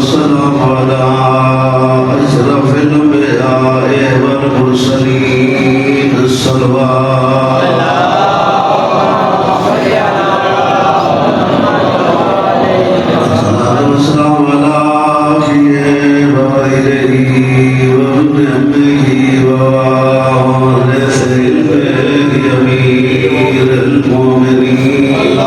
والسلام على أشرف الأنبياء والمرسلين الصلوات والسلام على أخيه وغيره وابن أمه ووارث البيت أمير المؤمنين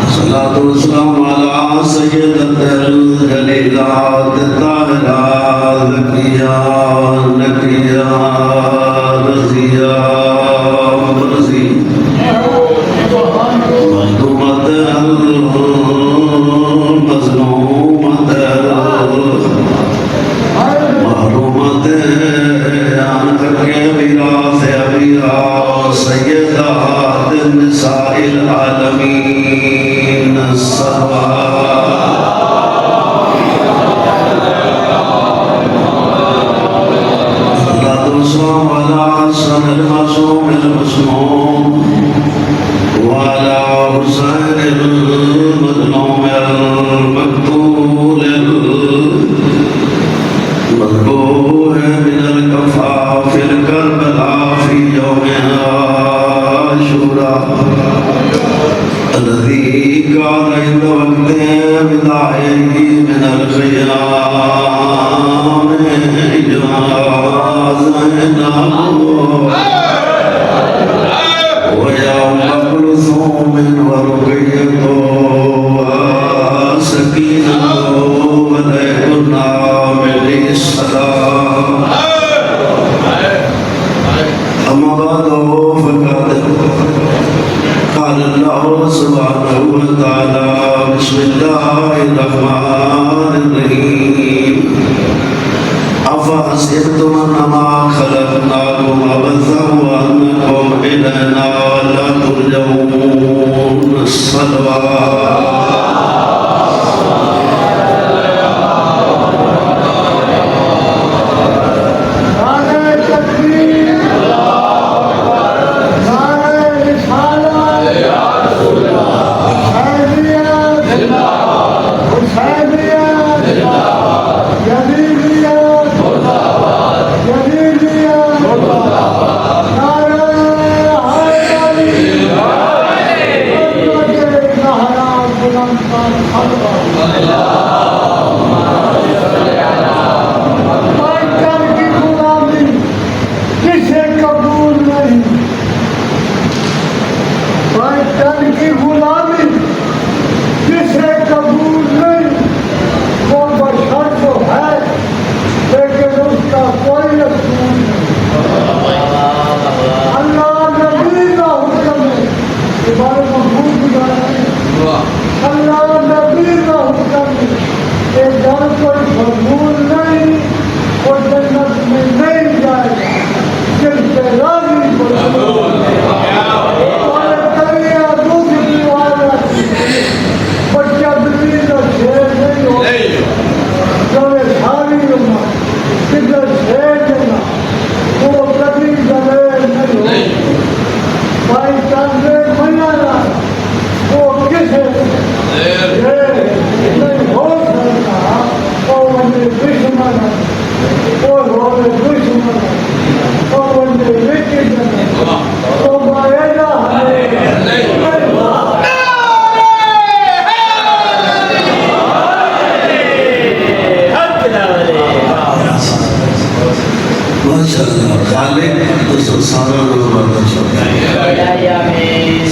الصلاة والسلام على سيدة الجليلات الطاهرات الذكيات النقيات الرزيات مظلومة المظلومة محرومة عن حق ميراث أبيها سيدات النساء العالمين الصلوات والسلام على حسن المعصوم المسموم وعلى حسين المظلوم المقتول المذبوح من الكفاف الكربلاء في يوم عاشوراء الذي كان عند وقت بداعيه من الخيام ويوم كلثوم ورقية وسكينة وليلنا من السلام أما بعد فقد قال الله سبحانه وتعالى بسم الله الرحمن الرحيم أفحسبتم أنما خلقناكم عبثا وأنكم إلينا لا ترجعون الصلوات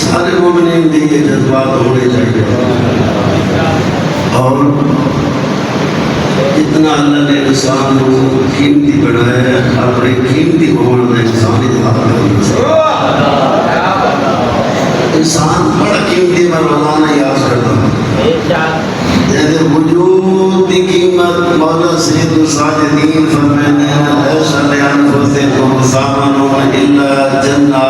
سارے مومنین میں یہ جذبات ہونے چاہیے اور اتنا اللہ نے انسان کو قیمتی بنایا ہے اپنے قیمتی ہونے میں انسان اظہار کرنا انسان بڑا قیمتی میں روزانہ یاد کرتا ہے جیسے وجود کی قیمت مولا سید الساجدین فرمانے ایس علیان فرسکم سامنون الا جنہ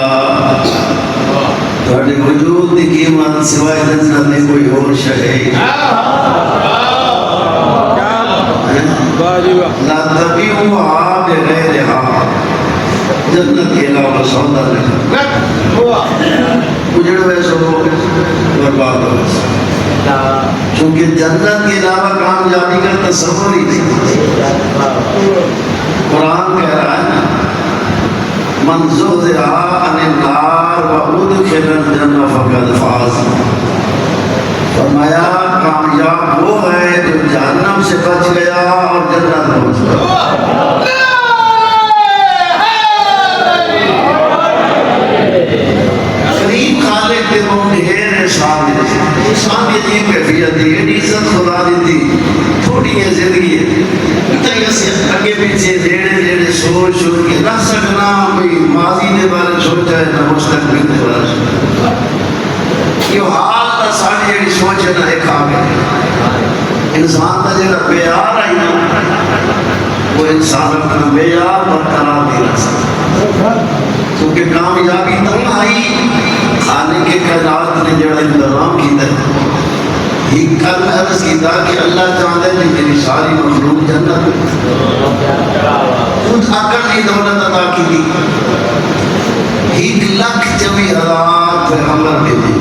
تھوڑی وجود کی قیمت سوائے جنت میں کوئی اور شہی لا تبیعوها بغیرها جنت کے علاوہ سودا نہیں اجڑ ویسے وہ چونکہ جنت کے علاوہ کامیابی کا تصور ہی نہیں. قرآن کہہ رہا ہے من زحزح عن النار وادخل الجنہ فقد فاز. فرمایا کامیاب وہ ہے جو جہنم سے بچ گیا اور جنت پہنچ گیا. قریب خالق کے وہ ڈھیر احسان کی عجیب کیفیت دی. ایڈی عزت خدا دی تھی تھوڑی ہے زندگی ہے اتنی سے اگے پیچھے دیڑے سوچ کے رہ سکنا کوئی ماضی کے بارے سوچا ہے نہ مستقبل کے بارے سوچا. یہ حال کا ساری جڑی سوچ ہے نا ایک آ گئی. انسان کا جڑا بیار آئی نا وہ انسان اپنا بیار برقرار نہیں رکھ سکتا. کیونکہ کامیابی تم آئی خالق کے کائنات نے جڑا انتظام کیتا ہے. یہ کل عرض کیتا کہ اللہ چاہتا ہے کہ میری ساری مخلوق جنت خود عقل کی دولت عطا کی تھی. 1,24,000 پیغمبر بھیجے.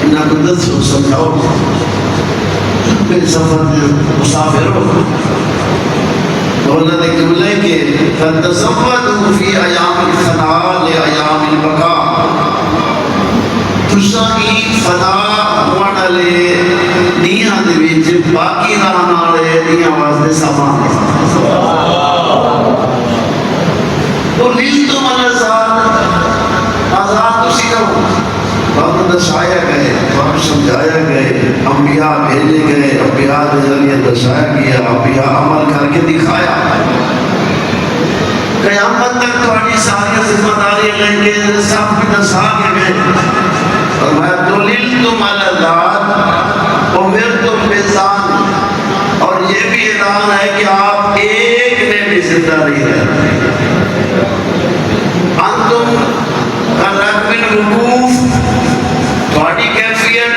انہاں کو دسو سمجھاؤ پھر سفر میں مسافر ہو. دولت ایک جملے کے فَتَزَوَّدُوا فِي أَيَامِ الْفَنَاءِ لِأَيَامِ الْبَقَاءِ. تُسَّاہی فنا وڈلے دیاں دے وچ باقی رہن والے دیاں واسطے سامان. تو لِلْتُمْ الْآزاد آزاد تسی رہو. بہت دسایا گئے بہت سمجھایا گئے. انبیاء بھیجے گئے انبیاء کے ذریعے دسایا گیا. انبیاء عمل کر کے دکھایا. قیامت تک تمہاری ساری ذمہ داری لیں گے سب کی دسا کے گئے. اور میں دللتم الآزاد امرتم بالزان. اور یہ بھی اعلان ہے کہ آپ ایک میں بھی زندہ نہیں رہتے. انتم کالرکب الوقوف. تھوڑی کیفیت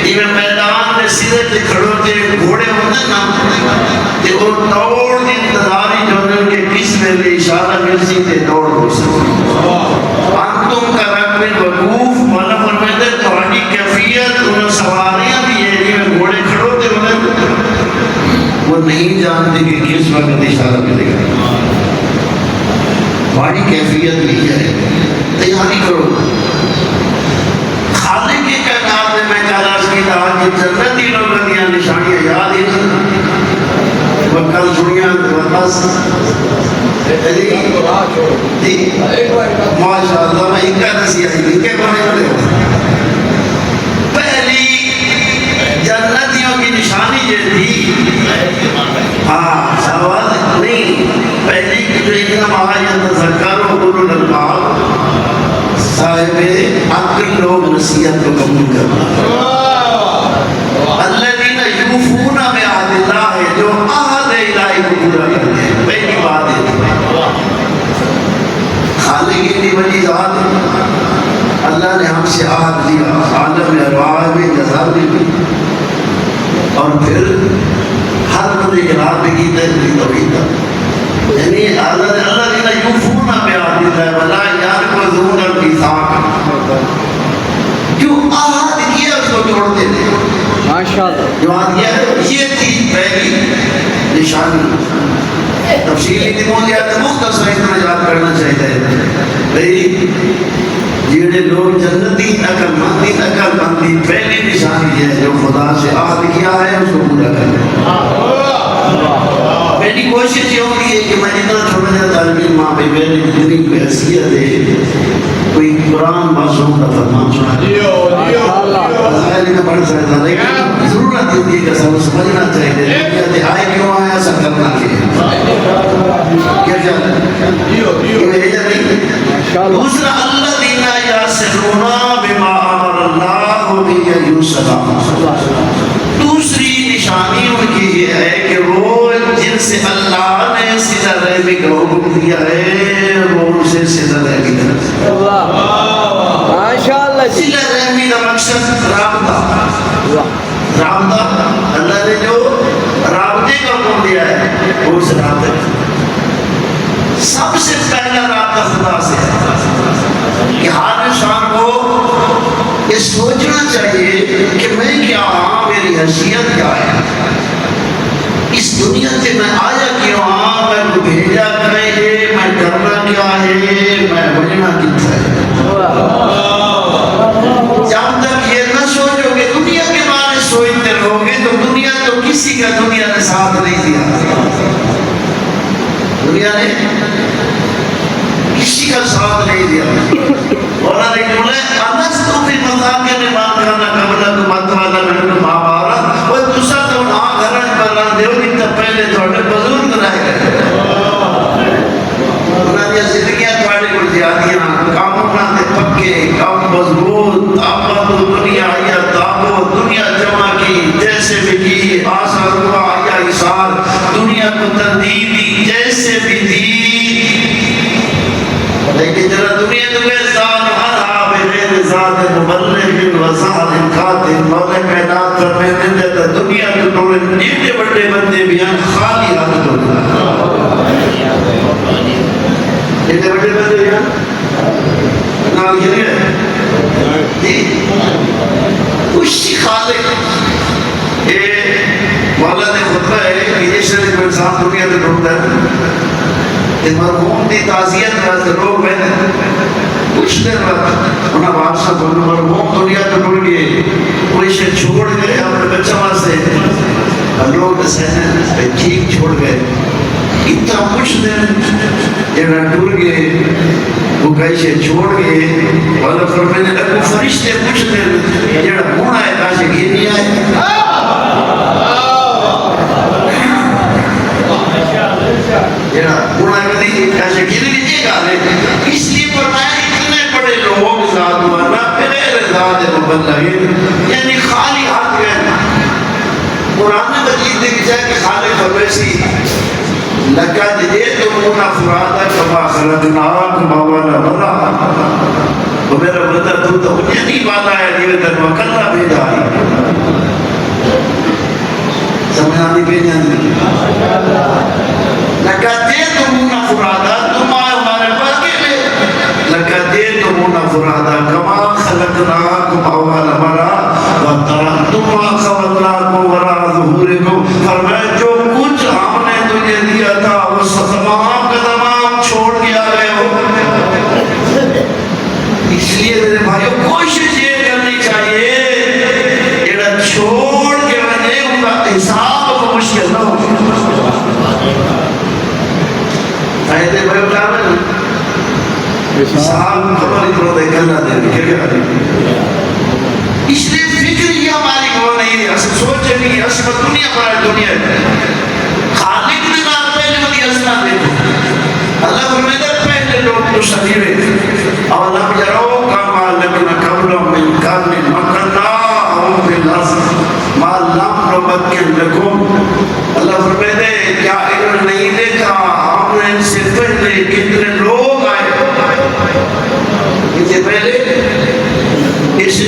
ایویں میدان میں سیدھے تے کھڑوتے گھوڑے ہوتے نا تے وہ دوڑ دی انتظاری جو ان کے کس ویلے اشارہ مرسی تے دوڑ ہو سکے. انتم کالرکب الوقوف مولا فرماتے تھوڑی کیفیت ان سواریاں بھی ہے جویں گھوڑے کھڑوتے ہوتے وہ نہیں جانتے کہ کس وقت اشارہ ملے گا. تھوڑی کیفیت بھی ہے تیاری کرو. خالق کی کائنات میں کہا اس کی دعا کہ جنتی لوگوں کی نشانیاں یاد ہی نہیں. وکل سنیا بس ماشاء اللہ میں ان کا نصیحت ان کے بارے میں پہلی جنتیوں کی نشانی یہ تھی. ہاں سوال نہیں پہلی جو انما یتذکر اولو الالباب صاحب عقل لوگ نصیحت کو قبول کرنا. الذین یوفون بعہد اللہ جو عہد الہی کو پورا کرتے ہیں. پہلی بات ہے خالق کی بڑی ذات اللہ نے ہم سے عہد لیا عالم ارواح میں جزا بھی دی اور پھر ہر بندے کے رات میں کی توحید. یعنی الذین یوفون بعہد اللہ ولا ینقضون المیثاق. جو عہد کیا اس کو توڑتے تھے. ماشاءاللہ جو عہد کیا یہ تھی پہلی نشانی. تفصیلی نمونیات مختصر اتنا یاد کرنا چاہیے بھئی جیڑے لوگ جنتی عقل مندی پہلی نشانی ہے جو خدا سے عہد کیا ہے اس کو پورا کرنا. میری کوشش یہ ہوگی ہے کہ میں اتنا چھوٹا جا طالب علم وہاں پہ میری جتنی کوئی حیثیت ہے کوئی قرآن معصوم کا فرمان سنا ظاہر میں پڑھ سکتا لیکن ضرورت ہوتی ہے کہ سب سمجھنا چاہیے کہ آئے کیوں آئے ایسا کرنا چاہیے. کیا چاہتا دوسرا الذین یصلون بما امر اللہ به یوصل. دوسری نشانی ان کی یہ ہے کہ وہ جن سے اللہ نے صلہ رحمی کا حکم دیا ہے وہ ان سے صلہ رحمی کرتے ہیں. ماشاءاللہ. صلہ رحمی کا مقصد رابطہ. اللہ نے جو رابطے کا حکم دیا ہے وہ اس رابطے سب سے پہلا رابطہ خدا سے ہے کہ ہر انسان کو یہ سوچنا چاہیے کہ میں کیا ہاں، میری حیثیت کیا ہے، اس دنیا سے میں آیا کیوں ہاں، میں کو بھیجا کرے ہے، میں کرنا کیا ہے، میں بجنا کتنا ہے۔ جب تک یہ نہ سوچو گے، دنیا کے بارے سوچتے رہو گے تو دنیا تو کسی کا دنیا نے ساتھ نہیں دیا، دنیا نے کسی کا ساتھ نہیں دیا۔ اور بولے انستو فی مساکن من کان قبلکم اتوانا مہابھارت، وہ دوسرا تو نہ گھرن پر دیو کی تو پہلے تھوڑے بزرگ رہے انہاں دی زندگیاں تھوڑے کو زیادیاں کام نہ دے پکے کام مضبوط، آپ تو دنیا یا تابو دنیا جمع کی جیسے بھی کی، آسان ہوا یا اشار دنیا کو تردید دی جیسے بھی دی، لیکن جرا دنیا تو انسان ہر بغیر ذات مبلغ و ظاہر خاتم مولا کائنات فرماتے ہیں کہ دنیا کے ٹولے اتنے بڑے بندے بھی ہیں خالی ہاتھ ہوتا ہے، اتنے بڑے بندے بھی ہیں نال یہ ہے جی خوشی خالق۔ یہ مولا نے خطبہ ہے کہ یہ شریف انسان دنیا کے ٹولتا ہے مرحوم دی تعزیت واسطے لوگ بیٹھے کچھ دیر بعد انہاں بادشاہ بولو مرحوم دنیا تو ٹوٹ گئے، کوئی شے چھوڑ گئے اپنے بچہ واسطے، لوگ سہنے ٹھیک چھوڑ گئے، اتنا کچھ دیر جڑا ٹوٹ گئے وہ کئی شے چھوڑ گئے، والا فرمانے لگو فرشتے کچھ دیر جڑا ہونا ہے کاشے گھر نہیں آئے، اس لیے فرمایا اتنے بڑے لوگ ذات والا بغیر ذات مبلغ یعنی خالی ہاتھ گئے۔ قرآن مجید نے کہا کہ خالق فرمیسی لَقَدْ جِئْتُمُونَا فُرَادًا كَمَا خَلَقْنَاكُمْ أَوَّلَ مَرَّةٍ، تو میرا بندہ تو نہیں باتا ہے دیوے در وکلہ بھیجا ہے، سمجھا نہیں بھیجا نہیں۔ لَقَدْ جِئْتُمُونَا فُرَادًا، تم آئے ہمارے پاس کے لئے، لَقَدْ جِئْتُمُونَا فُرَادًا كَمَا خَلَقْنَاكُمْ أَوَّلَ مَرَّةٍ وَتَرَكْتُم مَّا خَوَّلْنَاكُمْ وَرَاءَ ظُهُورِكُمْ، فرمایا جو کچھ ہم نے تجھے دیا تھا وہ تمام کا تمام چھوڑ کے آ گئے ہو۔ اس لیے میرے بھائیو کوشش یہ کرنی چاہیے یہ چھوڑ کے وجہ ان کا حساب کو مشکل نہ ہو۔ آئیتے بھائی بتا رہے ہیں حساب ہماری طرح دیکھنا دے کیا کیا کریں، اس لیے فکر یہ ہماری وہ نہیں ہے، سوچے نہیں اصل دنیا پر دنیا ہے، خالق نے نام پہلے ہوتی اصلا دیکھو، اللہ فرمیدہ پہلے لوگ تو شدیرے اولم یرو کما لکن قبلم من قرن مکناہم فی الارض ما لم نمکن لکم، اللہ فرمیدہ کیا انہوں نہیں دیکھا ہم نے ان سے پہلے کتنے لوگ آئے، ان سے پہلے اس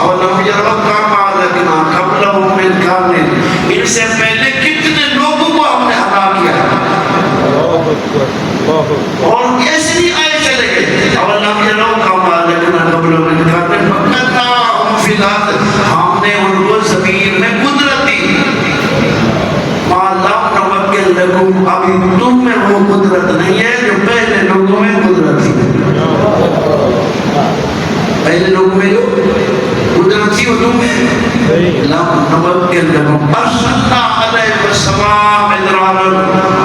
اولم یرو کما لکن قبلم من قرن، ان سے پہلے کتنے لوگوں کو ہم نے ہلاک کیا، اور ایسے نہیں آئے چلے گئے، اولم یرو کما لکن قبلم من قرن مکناہم فی الارض، ہم نے ان کو زمین میں قدرت دی، ما لم نمکن لکم، ابھی تم میں وہ قدرت نہیں ہے جو پہلے لوگوں میں قدرت تھی، پہلے لوگوں میں جو قدرت تھی وہ تم میں لم نمکن لکم، ارسلنا علیہم السماء مدرارا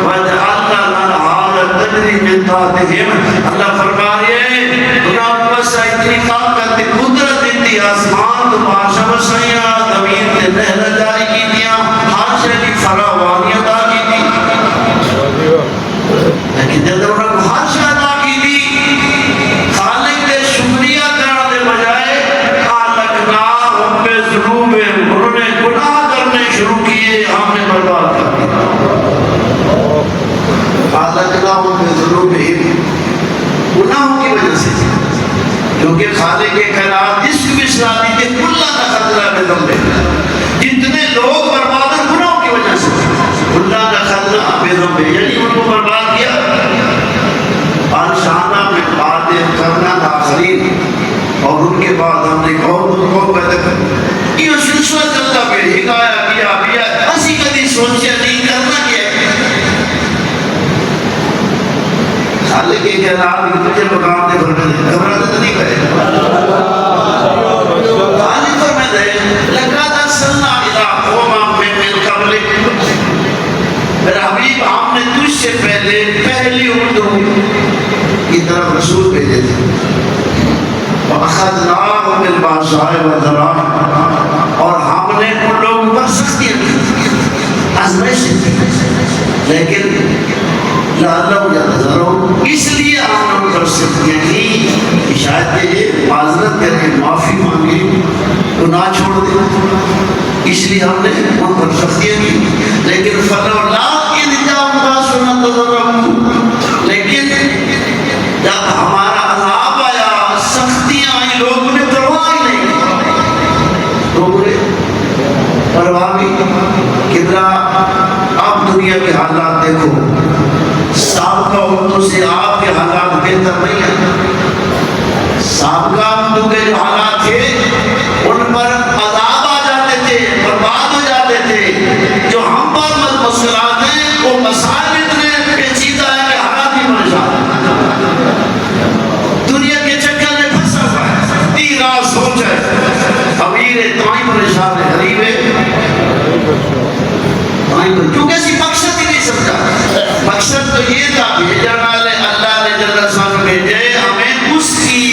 وجعلنا الانہار تجری من تحتہم، اللہ فرما رہے ہیں انہوں بس اتنی طاقت قدرت اتنی آسمان تو بادشاہ وسیعہ زمین کے نہر جاری کی دیا، ہر شے کی فراوانی عطا کی دی، لیکن جب انہوں نے ہر شے عطا کی دی خالق نے شکریہ کرنے دے بجائے اہلکناہم بذنوبہم، انہوں نے گناہ کرنے شروع کیے، ہم نے برباد کر دیا، اہلکناہم بذنوبہم، گناہوں کی وجہ سے، کیونکہ خالق کے کائنات جس کو بھی صلاح دی کہ کلہ کا خطرہ میں ذنب ہے، جتنے لوگ برباد ہیں گناہوں کی وجہ سے، کلہ کا خطرہ میں ذنب ہے، یعنی ان کو برباد کیا، انشانہ میں باتیں کرنا آخرین، اور ان کے بعد ہم نے قوم صاحب ذرائع، اور ہم نے ان لوگوں پر سختیاں کی، آزمائشیں کی، لیکن لعلہم یتذکرون، اس لیے ہم نے ان پر سختیاں کی کہ شاید یہ معذرت کریں، معافی مانگے، گناہ چھوڑ دیں، اس لیے ہم نے ان پر سختیاں کی۔ لیکن فلولا اذ جاءہم باسنا تضرعوا، لیکن جب ہمارا عذاب آیا، سختیاں آئی، لوگوں نے پرواہ ہی نہیں کی، لوگوں نے پرواہ بھی۔ کتنا آپ دنیا کے حالات دیکھو، سابقہ امتوں سے آپ کے حالات بہتر نہیں ہیں۔ سابقہ امتوں کے جو حالات تھے ان پر عذاب آ جاتے تھے، برباد ہو جاتے تھے، جو ہم پر مسئلات ہیں وہ مسائل اتنے پیچیدہ ہیں کہ حالات ہی پریشان ہیں۔ دنیا کے چکر میں پھنسا ہوا ہے، تیرا سوچ ہے، امیر تائیں پریشان ہے، غریب ہے کیونکہ اسی مقصد ہی نہیں سمجھا۔ مقصد تو یہ تھا بھیجنا لے اللہ نے جل شانہ بھیجے ہمیں اس کی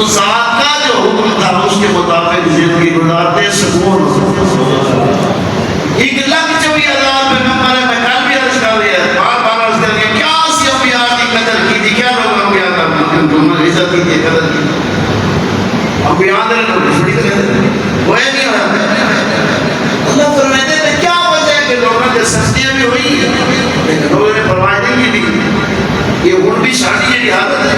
ذات کا جو حکم تھا اس کے مطابق زندگی گزارتے سکون۔ ایک لگ چوی عذاب پہ میں کل بھی عرض کر رہی ہے، بار بار عرض کر رہی ہے، کیا اسی انبیاء کی قدر کی تھی، کیا لوگ انبیاء کا عزت کی تھی، قدر کی تھی، انبیاء نے چھوڑی قدر وہ نہیں ہوا۔ اللہ فرماتے ہیں کیا وجہ ہے کہ لوگوں نے سختیاں بھی ہوئی لیکن لوگوں نے پرواہ نہیں کی تھی۔ یہ ان بھی شادی کی حالت ہے،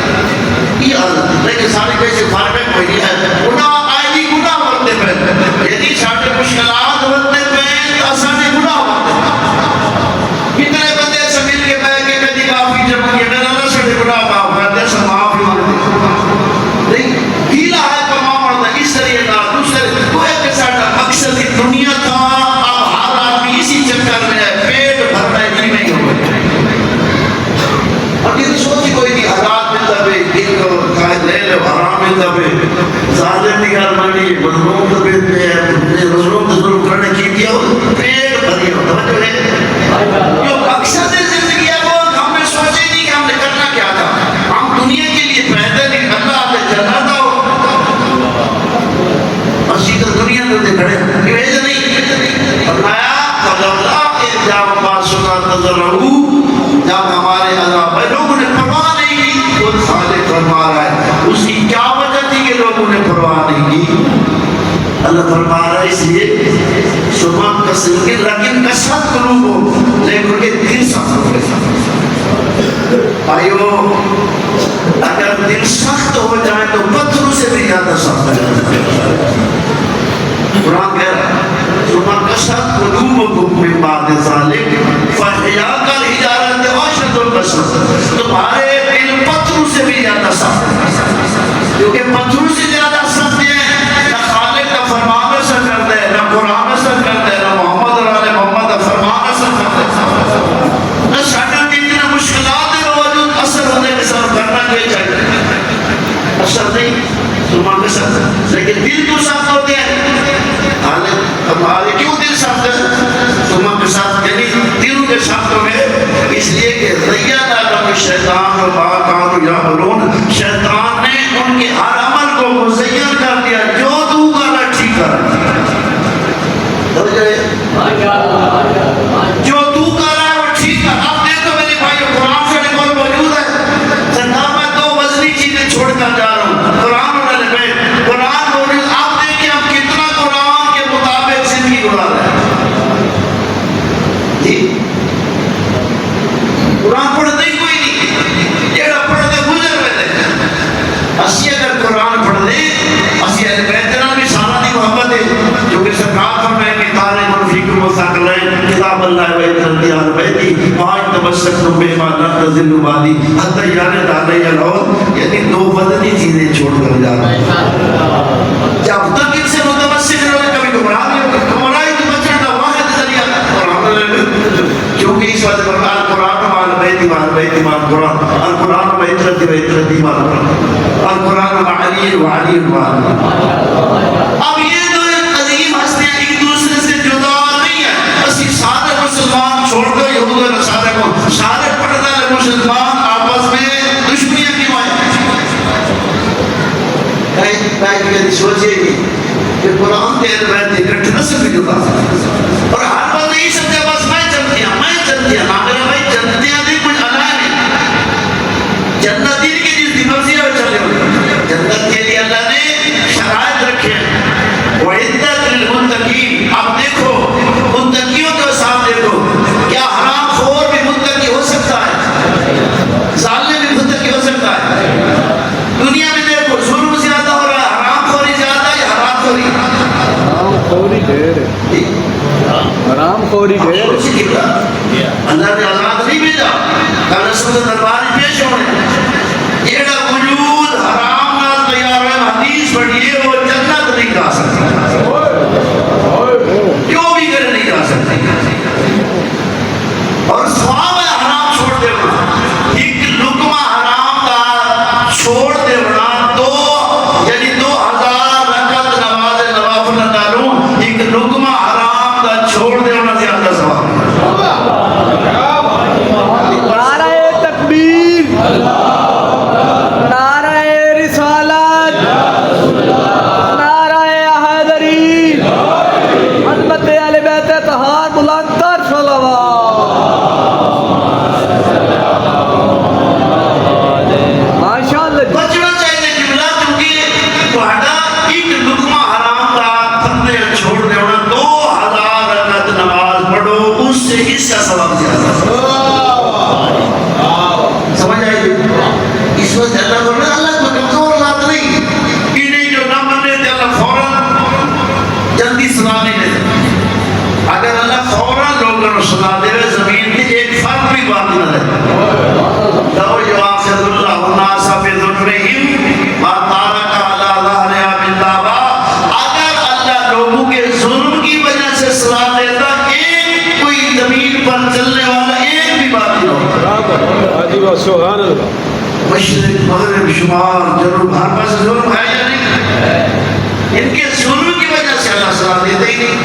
یہ حالت ہے، لیکن سارے کیسے فرق ہے کوئی نہیں ہے، گناہ آئے گی، گناہ ہوتے پہ یعنی شادی مشکلات ہوتے پہ آسانی گناہ ہوتے پہ۔ کتنے بندے سے مل کے بیٹھ کے کدی معافی جب کہ میرا اللہ سے گناہ معاف کر دے، سب معافی مانگتے نہیں، ہیلا ہے تو معاف کرتا، اس طریقے کا دوسرے کوئی کے ساتھ مقصد دنیا تھا۔ اب ہر آدمی اسی چکر میں ہے، پیٹ بھرتا ہے جی نہیں ہو اور یہ سوچی کوئی نہیں، حالات میں دبے دل کو قائد لے لے، حرام میں دبے، ظالم نگار مانی، مظلوم دبے پہ ہے، مظلوم ظلم کرنے کی کیا ہو، پیٹ بھری ہو، توجہ ہے جو مقصد زندگی ہے وہ ہم نے سوچے نہیں کہ ہم نے کرنا کیا تھا، ہم دنیا کے لیے پیدا نہیں، اللہ نے جنت ہو اسی تو دنیا میں کھڑے ہیں نہیں فرمایا فلولا اذ جاءہم باسنا تضرعوا، جب ہمارے عذاب آئے لوگوں نے پرواہ نہیں کی۔ خود خالق فرما رہا ہے اس کی کیا وجہ تھی کہ لوگوں نے پرواہ نہیں کی۔ اللہ فرما رہا ہے اس لیے سبحان کثیر لیکن کثرت قلوبہم، لیکن ان کے دل سخت ہو گئے۔ بھائیو اگر دل سخت ہو جائے تو پتھروں سے بھی زیادہ سخت ہے۔ قرآن کہہ رہا ہے ثم قست قلوبکم من بعد ذلک فہی کالحجارۃ او اشد قسوۃ، تمہارے دل پتھروں سے بھی زیادہ سخت ہے، کیونکہ پتھروں سے زیادہ سخت ہے، نہ خالق کا فرمان اثر کرتا ہے، نہ قرآن اثر کرتا ہے، نہ محمد اور آل محمد کا فرمان اثر کرتا ہے، نہ شاگرد کی اتنا مشکلات کے باوجود اثر ہونے کے ساتھ کرنا کوئی چاہیے، اثر نہیں ثم قست، لیکن دل تو سخت ہوتے ہیں۔ ہمارے کیوں دل سخت ہے؟ تمہاں کے ساتھ یعنی دل کے ساتھ ہوئے اس لیے کہ زیّن لہم الشیطان ما کانوا یعملون، شیطان نے ان کے ہر عمل کو مزین کر دیا، جو تو کرا ٹھیک کر جو تو کر رہا ہے وہ ٹھیک ہے۔ اب دیکھو میرے بھائی قرآن سے نکل موجود ہے، سرکار میں دو وزنی چیزیں چھوڑ کر جا رہا ہوں، قرآن اور الہی، قرآن اور آپ دیکھیں ہم کتنا قرآن کے مطابق زندگی گزار رہے ہیں جی۔ قرآن پڑھتے ہی کوئی نہیں، جیڑا پڑھتے گزر رہے اسی اگر قرآن پڑھ دے اسی اہل بیت نال بھی سارا دی محبت ہے، جو کہ سرکار فرمائے کہ طالب الفکر مستقلین کتاب اللہ و اتنال بیتی پانچ تمسکتم بما لن تضلوا بعدی حتی یارد علی العود، یعنی دو بدنی چیزیں چھوڑ کر جا رہے ہیں۔ جب تک ان سے متمسک رہے کبھی گمراہ نہیں ہوگا، گمراہی تو بچنے کا واحد ذریعہ کیونکہ اس وقت قرآن بیت مال قرآن القرآن و اطرتی مال القرآن و علی و علی و علی۔ اب یہ دو عظیم ہستیاں ایک دوسرے سے جدا نہیں ہیں، اسی سارے مسلمان چھوڑ کر یہود و نصارہ کو سارے پڑھنے والے مسلمان آپس میں دشمنیاں کیوں ہیں؟ بھائی کبھی سوچے گی کہ قرآن کے بیت اکٹھا سے بھی جدا اور ہر بات نہیں سکتے بس میں چلتی ہوں نا میرے بھائی چلتے ہیں نہیں کچھ ادا نہیں جنت دین کی جس دی مرضی ہے چلے ہوئے جنت کے لیے اللہ نے شرائط رکھے ہیں وعدت للمتقین اب دیکھو متقیوں کے ساتھ دیکھو کیا حرام خور بھی متقی ہو سکتا ہے ظالم بھی متقی ہو سکتا ہے دنیا میں دیکھو ظلم زیادہ ہو رہا ہے حرام خوری زیادہ ہے حرام خوری حرام خوری ڈھیر اللہ نے آزاد نہیں بھیجا کہ رسول دربار پیش ہونے یہ وجود حرام نہ تیار ہے حدیث پڑھیے وہ جنت نہیں جا سکتا کیوں بھی کرے نہیں جا سکتے اور ثواب ہے حرام چھوڑ دینا ایک لقمہ حرام کا چھوڑ دینا تو یعنی 2000 رکعت نماز نوافل ڈالوں ایک لقمہ حرام کا چھوڑ دینا زیادہ ثواب نعرہ تکبیر نعرہ رسالت نعرہ حیدری حضرت اہل بیت طہار بلند تر صلوات ماشاءاللہ بچنا چاہیے جملہ کیونکہ تہاڈا ایک لقمہ حرام کا تھنے چھوڑ دینا 2000 رکعت نماز پڑھو اس سے حصہ ثواب زیادہ سمجھ آئی اس وقت اللہ کو اللہ کو کمزور ذات نہیں انہیں جو نہ مانے تھے اللہ فوراً جلدی سنا نہیں دیتا اگر اللہ فوراً لوگوں کو سنا دے زمین میں ایک فرق بھی باقی نہ رہے لو یؤاخذ اللہ الناس بظلمهم ما ترک علی ظہرها من دابۃ اگر اللہ لوگوں کے ظلم کی وجہ سے سنا دیتا ایک کوئی زمین پر چلنے والا ایک بھی باقی نہ ہوتا سبحان اللہ مشرق مغرب شمال جنوب ہر پاس ظلم ہے یا نہیں ان کے ظلم کی وجہ سے اللہ سنا دیتا ہی نہیں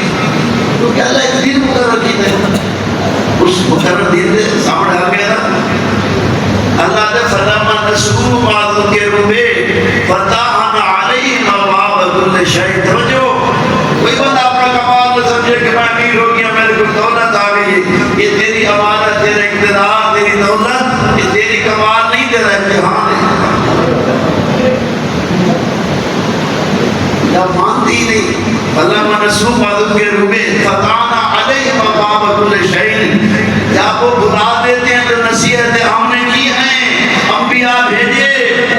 کیونکہ اللہ ایک دین مقرر کیتا ہے اس مقرر دین دے سامنے آ گیا اللہ نے فلما نسوا ما ذکروا به فتحنا علیہم ابواب کل شیء توجہ کوئی بندہ اپنا کمال نہ سمجھے کہ میں امیر ہو گیا میرے کو دولت آ گئی یہ تیری امانت تیرا اقتدار تیری دولت یہ تیری کمال نہیں تیرا امتحان ہے یا مانتی نہیں فلما نسوا ما ذکروا به فتحنا علیہم ابواب کل شیء یا وہ بلا دیتے ہیں جو نصیحتیں ہم نے کی ہیں انبیاء بھیجے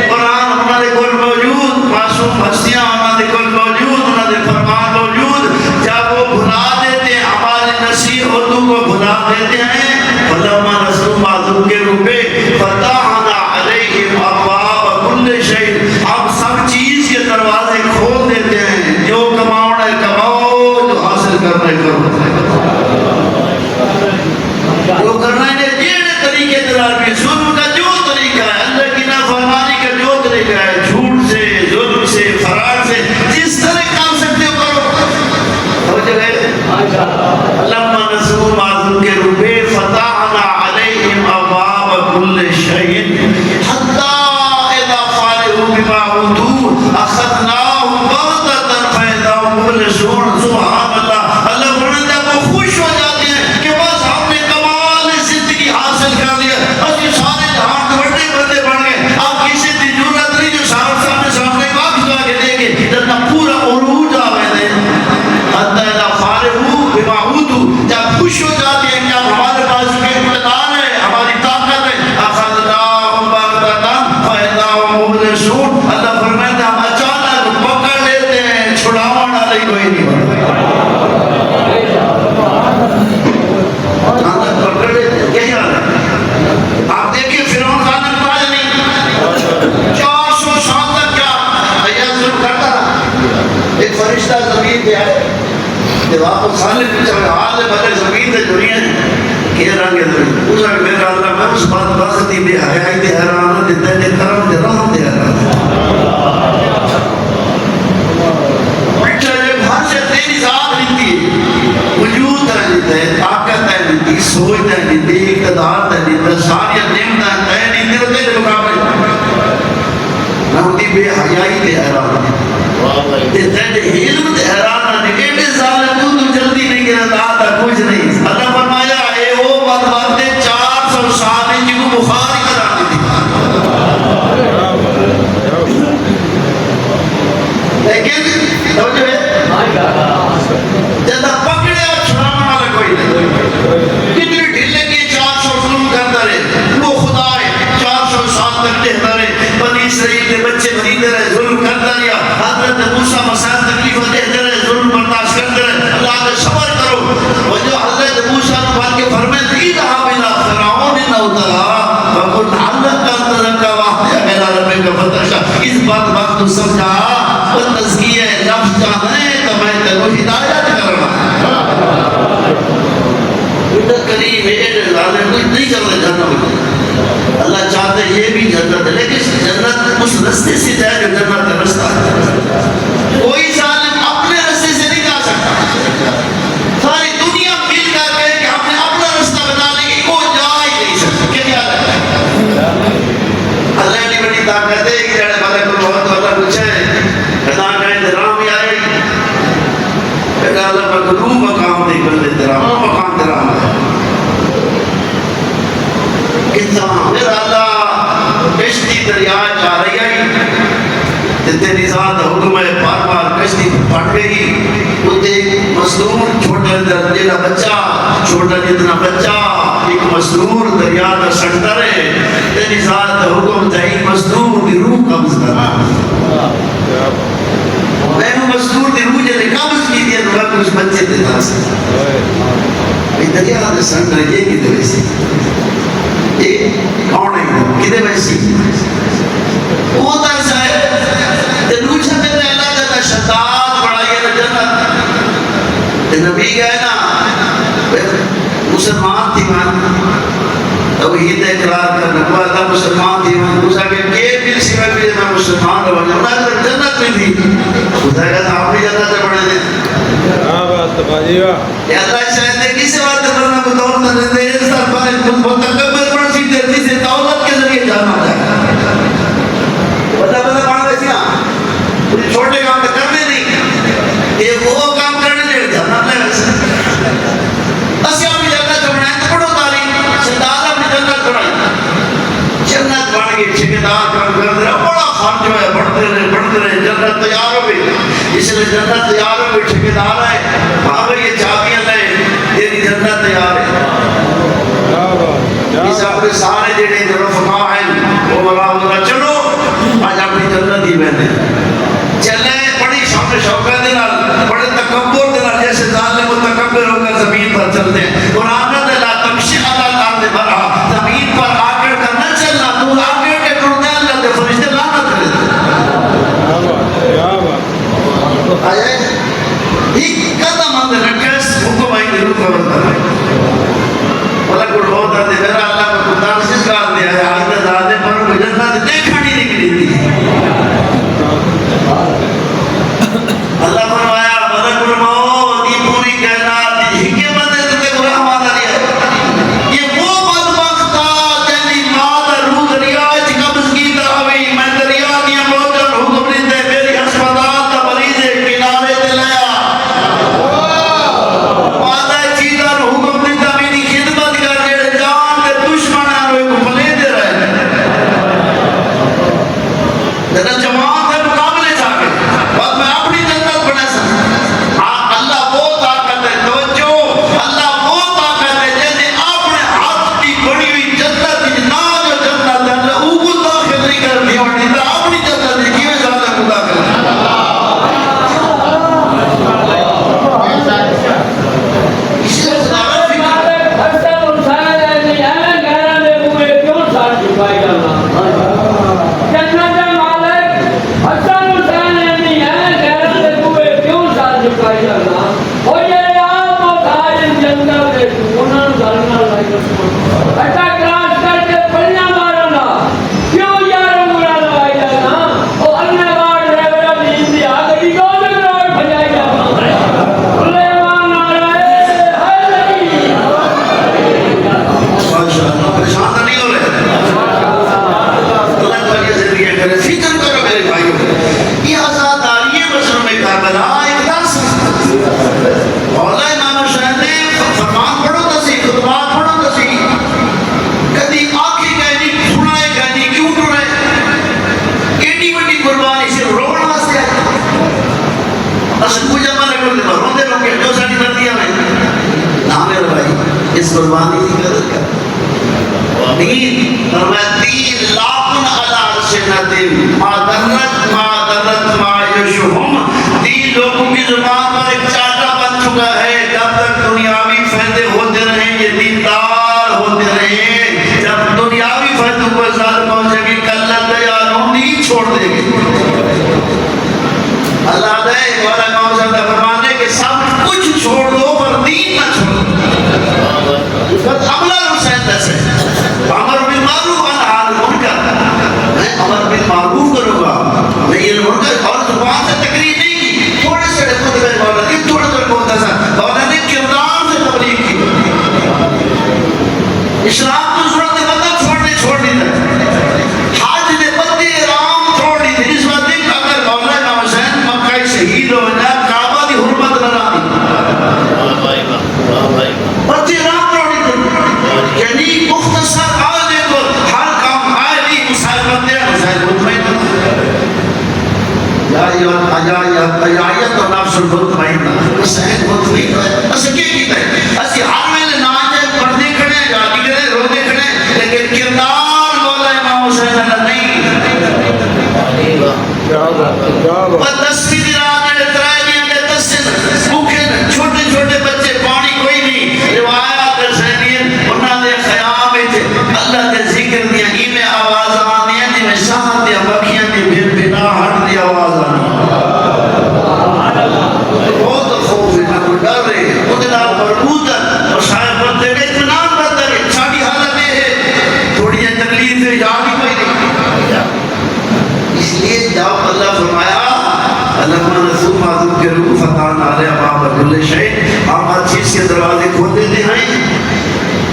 قرآن ہمارے کول موجود معصوم ہستیاں ہمارے کول موجود ہمارے فرمان موجود جب وہ بھلا دیتے ہیں ہماری نصیحتوں کو بھلا دیتے ہیں فلما نسوا ما ذکروا به فتحنا علیہم ابواب کل شیء ہم سب چیز کے دروازے کھول دیتے ہیں جو کماؤنا ہے کماؤ جو حاصل کرنا ہے کرو جو کرنا ہے جیڑے طریقے دلال بھی ظلم کا جو طریقہ ہے اللہ کی نافرمانی کا جو طریقہ ہے جھوٹ سے ظلم سے فرار سے جس طرح کام سکتے ہو کرو توجہ ہے لما نسوا ما ذکروا به فتحنا علیہم ابواب کل شیء حتی اذا فرحوا بما اوتوا اخذناهم بغتة فاذا هم مبلسون سبحان اللہ اللہ فرماتا ہے وہ خوش ہو جاتے ہیں کہ بس ہم نے کمال زندگی حاصل کر دیا بس یہ سارے جہان کے بڑے بندے بن گئے آپ کسی کی ضرورت نہیں جو سامنے واپس لا کے دے گے جتنا پورا عروج آوے دے حتی اذا فرحوا بما اوتوا جب خوش ہو جاتے ہیں کہ اب ہمارے پاس کے اقتدار ہے ہماری طاقت ہے اخذناهم بغتة فاذا هم مبلسون اللہ فرماتا ہے ہم اچانک پکڑ لیتے ہیں چھڑانے والا کوئی نہیں اچانک پکڑ لیتے ہیں کیا حال ہے آپ دیکھیں فرعون خانہ تاج نہیں 400 سال تک کیا ظلم کرتا رہا ایک فرشتہ زمین پہ آئے جب آپ کو خالق پوچھا حال ہے بھلے زمین پہ دنیا کہہ رنگ ہے دنیا پوچھا کہ میرا اللہ میں اس بات بختی بے حیائی دے حیران دیتا ہے کرم دے رحم دے حیران بیٹھا جب ہر سے تیری ذات لیتی ہے وجود ہے لیتا ہے طاقت ہے لیتی سوچ ہے لیتی اقتدار ہے لیتا ساری نعمت ہے لیتی تیرے مقابلے میں ہوتی بے حیائی دے حیران تیرے علم تے حیران نے ایڈے ظالم تو جلدی نہیں گرا تا کچھ نہیں. اللہ فرمایا اے او بدبخت 400 سال جی کو بخار کرا دی. لیکن توجہ ہے جب پکڑے اور چھڑانے والا کوئی نہیں. کتنی ڈھیلے کی 400 ظلم کرتا رہے وہ خدا ہے 400 سال تک کہتا رہے. بنی اسرائیل کے بچے مریدے رہے ظلم کرتا رہا. حضرت موسیٰ مسائل تکلیفیں دیتے رہے ظلم برداشت کرتے رہے. اللہ کا صبر کرو. وہ جو حضرت موسیٰ نے بات کے فرمائے تھی کہا بلا فرعون انہو طغى فقل تعلق ترک واحد اغیرہ ربے کا فتشا. اس بات تو سمجھا وہ تزکیہ نفس جانا ہے تو میں تیرو ہدایت کرنا. کریم ایڈ ظالم کوئی نہیں کرنا جنت. اللہ چاہتے یہ بھی جنت ہے لیکن جنت اس رستے سے جائے جو جنت کا رستہ ہے. کوئی ظالم اپنے رستے سے نہیں جا سکتا. ساری دنیا مل کر کہے کہ ہم نے اپنا رستہ بنا لیں گے کوئی جا ہی نہیں سکتا. کیا خیال ہے؟ اللہ نے بڑی طاقت ہے کہ جڑے بڑے کو بہت اللہ پوچھے خدا کا انتظام بھی آئے کہ اللہ پر گروہ مقام دے کر انتظام مقام درام ہے. پھر اللہ کشتی دریا جا رہی ہے تیری ذات حکم ہے بار بار کشتی پھٹ گئی. وہ ایک مصدور چھوٹا جتنا بچہ چھوٹا جتنا بچہ ایک مصدور دریا کا سنٹر ہے. تیری ذات حکم تھی مصدور کی روح قبض کرنا. میں وہ مصدور کی روح جلے قبض کی دیا تو میں کچھ بچے دیتا سے دریا کا سنٹر یہ کی دو ایسی کون ہے کدے ویسی وہ ترسا ہے تے روچہ میں تے اللہ جاتا شداد بڑھائی ہے جنت. تے نبی گئے نا مسلمان تھی من توحید اقرار کرنا کو اللہ مسلمان تھی من موسیٰ کہ مل سوا بھی میں مسلمان رہا جب انہوں نے جنت میں تھی خدا کہتا آپ بھی جنت سے بڑھے دے. یا اللہ شاید ہے کسی بات کرنا کو دور نہ دے اس طرح پر متکبر پر سی درجی سے دولت کے ذریعے جانا جائے. بتا پانا ویسی نا چھوٹے کام تو کرنے نہیں یہ وہ کام کرنے نہیں جانا ہے ویسے. اسی آپ جنت سے بڑھائیں تو پڑھو تعلیم شداد آپ جنت بڑھائیں جنت بڑھ گئی ٹھیکیدار کام کر دے رہا بڑا خان جو ہے بڑھتے رہے جنت تیار ہو گئی. اس لیے جنت تیار ہو گئی ٹھیکیدار ہے وہاں پہ یہ چابیاں لیں تیری جنت تیار ہے. اس اپنے سارے جڑے رفقا ہیں وہ ملا چلو آج اپنی جنت ہی بہنے چلے بڑی شوق شوقہ دینا بڑے تکبر دینا جیسے ظالم و تکبر ہو کر زمین پر چلتے ہیں. قرآن نے لا تمشی علی الارض مرحا زمین پر آکڑ کر نہ چلنا تو آکڑ کے ٹوٹنے اللہ کے فرشتے لعنت کرتے آیا ایک قدم اندر رکھس حکم آئی ضرور کرتا ہے. بلا کوئی بہت آتے میرا اللہ کو تنسیز کار دیا ہے آئیت آدھے پر جنت دیکھا نہیں نکلی تھی. اللہ فرمایا ملک الموت یہ پوری کائنات دی حکمت ہے تو تے گناہ مانا لیا. یہ وہ بدبخت تھا تیری ماں دا روح دریا وچ قبض کی دراوی میں دریا دیا موجن حکم دیندے میری ہسپتال دا مریض کنارے تے لیا ماں چیزاں حکم دیندہ میری خدمت کر جڑے جان دے دشمن ہیں وہ پلے دے رہے جنت جماعت ہے مقابلے جا کے بس میں اپنی جنت بنا سکتا. اللہ وہ طاقت ہے توجہ اللہ وہ طاقت ہے جیسے اپنے ہاتھ کی بڑی ہوئی جنت نہ جو جنت ہے اللہ وہ داخل نہیں کرتی اور نہیں اپنی جنت ہے کیوں زیادہ خدا کرتی. اس لیے خدا فکر کرو میرے بھائیوں یہ آزاد آئیے قربانی کی قدر کر امین فرمایا 3 لاکھ علی السنۃ ما درت ما یشہم 3 لوگوں کی زبان پر ایک چاٹا بن چکا ہے جب تک دنیاوی فائدے ہوتے رہیں یہ دیندار ہوتے رہیں جب دنیاوی فائدوں کو زیادہ پہنچے گی کلت یاروں نہیں چھوڑ دے گی اللہ دے والا کون سا فرمانے کہ سب کچھ چھوڑ دو پر دین نہ چھوڑو بس عملہ حسین دس ہے امر بالمعروف ونہی عن المنکر میں امر بالمعروف کروں گا نہی عن المنکر اور زبان سے تقریر نہیں کی تھوڑے سے خطبے مولانا کی تھوڑے تھوڑے بولتا تھا مولانا نے کردار سے تبلیغ کی اسلام کو صورت بندہ چھوڑ دیتا ہے حج نے بندے رام چھوڑ دی تھی اس وقت ایک اگر مولانا حسین مکہ شہید ہو جائے کعبہ دی حرمت لڑانی بچے رام چھوڑ دی تھی یعنی مختصر آنے کو ہر کام آئے نہیں مسائل بندے حسین مطمئن آیت و نفس المطمئن حسین مطمئن ہے اسے کیا کیتا ہے اسی ہر ویلے ناچے پڑھنے کھڑے جاگی کرے رونے کھڑے لیکن کردار مولا امام حسین اللہ نہیں دسویں دی رات میں ترائیاں کے دسن بھوکے چھوٹے چھوٹے بچے پانی کوئی نہیں روایات حسینیت انہاں دے خیام وچ اللہ دے ذکر دیاں ایویں آواز آندیاں جویں شاہ دی بکھیاں دی بھن بھنا ہٹ دی آواز آندی بہت خوف ہے کوئی ڈر رہے اودے نال مربوط ہے اور شاید بندے نے اطمینان کرتا ہے ساڈی حالت یہ ہے تھوڑی جہی تکلیف ہے یاد ہی کوئی نہیں اس لیے جب اللہ فرمایا لما نسوا ما ذکروا فتحنا علیہم ابواب کل شیء ہم ہر چیز کے دروازے کھول دیتے ہیں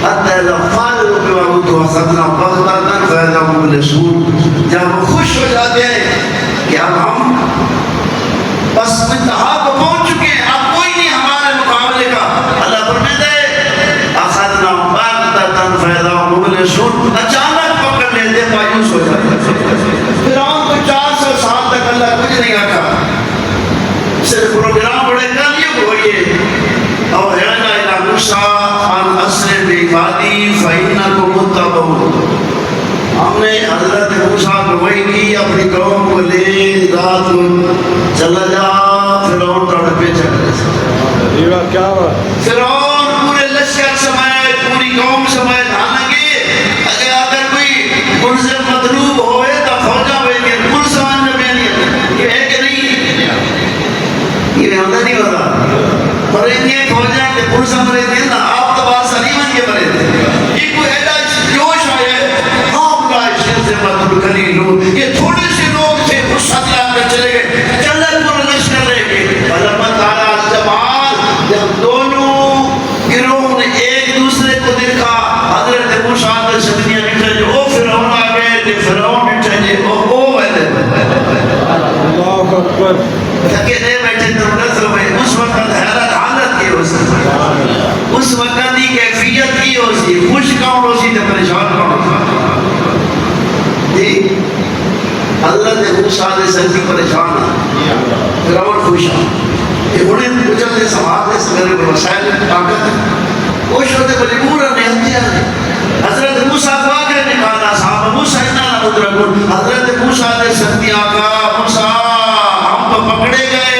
حتی اذا فرحوا بما اوتوا اخذنا بغتة فاذا هم مبلسون جب وہ خوش ہو جاتے ہیں کہ اب ہم بس انتہا کو پہنچ چکے ہیں اب کوئی نہیں ہمارے مقابلے کا اللہ فرماتا ہے اخذنا بغتة فاذا هم مبلسون اچانک پکڑ لیتے مایوس ہو جاتے فرعون کو 400 سال تک اللہ کچھ نہیں آتا صرف پروگرام بڑے کالیوں کو ہوئیے اوحینا الی موسیٰ ان اسر بعبادی فإنکم متبعون ہم نے حضرت موسیٰ کو وحی کی اپنی قوم کو لے رات کو چلا جا فرعون توڑ پہ چلے فرعون پورے لشکر سمیت پوری قوم سمیت حالانکہ اگر کوئی منظر مطلوب ہوئے تو فوجہ بھیجے پولیس وان میں نہیں یہ ہے کہ نہیں یہ ہوتا نہیں ہوتا پر انہیں فوجہ کے پولیس وان رہتے ہیں نا آپ تو بات سلیمان کے بڑے تھے یہ کوئی ایڈا جوش آئے آپ کا شر سے مطلوب کری لوگ یہ تھوڑے سے لوگ تھے اس سطلہ میں چلے گئے چلت پر لشکر رہے گئے علمت آلہ الجمال جب دونوں گروہ نے ایک دوسرے کو دیکھا حضرت موسیٰ نے سبنیاں نکلے جو او فرعون آگئے کہ فرعون نکلے او ویلے اللہ اکبر تھکے دے بیٹھے تردت ہوئے اس وقت حیرت حالت کی ہو سکتی اس وقت دی کیفیت کی ہو سی خوش کون ہو سی تے پریشان کون ہو سی حضرت موسیٰ نے سردی پریشان فرعون خوش کہ انہیں کچھتے سماعتے سمیرے پر وسائل طاقت خوش ہوتے بلی پورا نہیں حضرت موسیٰ کو آگے نکالا صحابہ موسیٰ اتنا مدرکن حضرت موسیٰ نے سردی آگا موسیٰ ہم تو پکڑے گئے